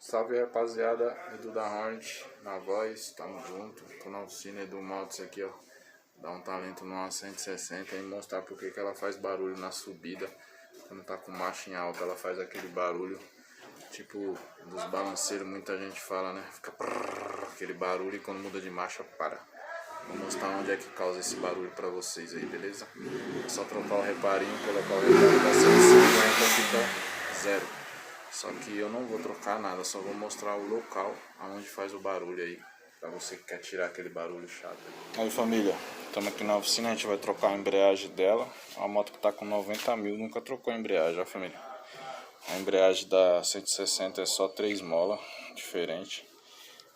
Salve rapaziada, Edu da Hornet na voz, tamo junto, tô na oficina Edu Motos aqui, ó. Dá um talento numa 160 e mostrar porque que ela faz barulho na subida. Quando tá com marcha em alta, ela faz aquele barulho, tipo dos balanceiros, muita gente fala, né? Fica aquele barulho e quando muda de marcha, para. Vou mostrar onde é que causa esse barulho pra vocês aí, beleza? É só trocar o reparinho, colocar o reparo da 150, fica zero. Só que eu não vou trocar nada, só vou mostrar o local aonde faz o barulho aí, pra você que quer tirar aquele barulho chato. Aí família, estamos aqui na oficina, a gente vai trocar a embreagem dela. A moto que tá com 90 mil, nunca trocou a embreagem, ó família. A embreagem da 160 é só 3 molas, diferente.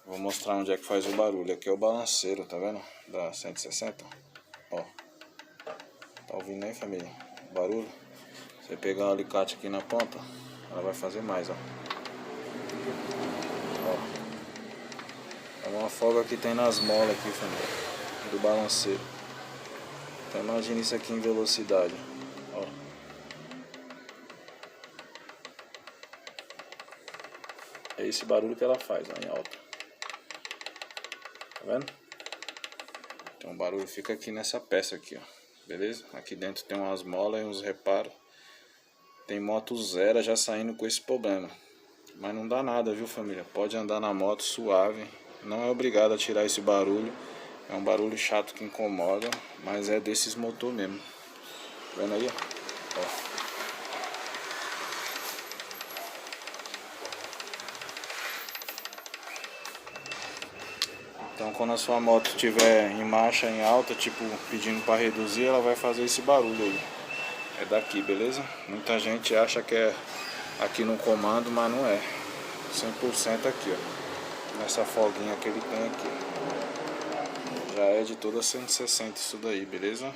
Vou mostrar onde é que faz o barulho. Aqui é o balanceiro, tá vendo? Da 160. Ó. Tá ouvindo aí, família? O barulho. Você pegar o alicate aqui na ponta, ela vai fazer mais, ó. Ó. É uma folga que tem nas molas aqui, família. Do balanceiro. Então imagina isso aqui em velocidade. Ó. É esse barulho que ela faz, ó, em alta. Tá vendo? Então o barulho fica aqui nessa peça aqui, ó. Beleza? Aqui dentro tem umas molas e uns reparos. Tem moto zero já saindo com esse problema. Mas não dá nada, viu família? Pode andar na moto suave. Não é obrigado a tirar esse barulho. É um barulho chato que incomoda. Mas é desses motor mesmo. Tá vendo aí? Ó. Então quando a sua moto estiver em marcha, em alta, tipo pedindo para reduzir, ela vai fazer esse barulho aí. É daqui, beleza? Muita gente acha que é aqui no comando, mas não é. 100% aqui, ó. Nessa folguinha que ele tem aqui. Já é de toda 160 isso daí, beleza?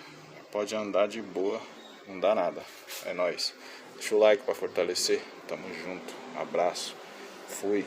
Pode andar de boa, não dá nada. É nóis. Deixa o like para fortalecer. Tamo junto. Abraço. Fui.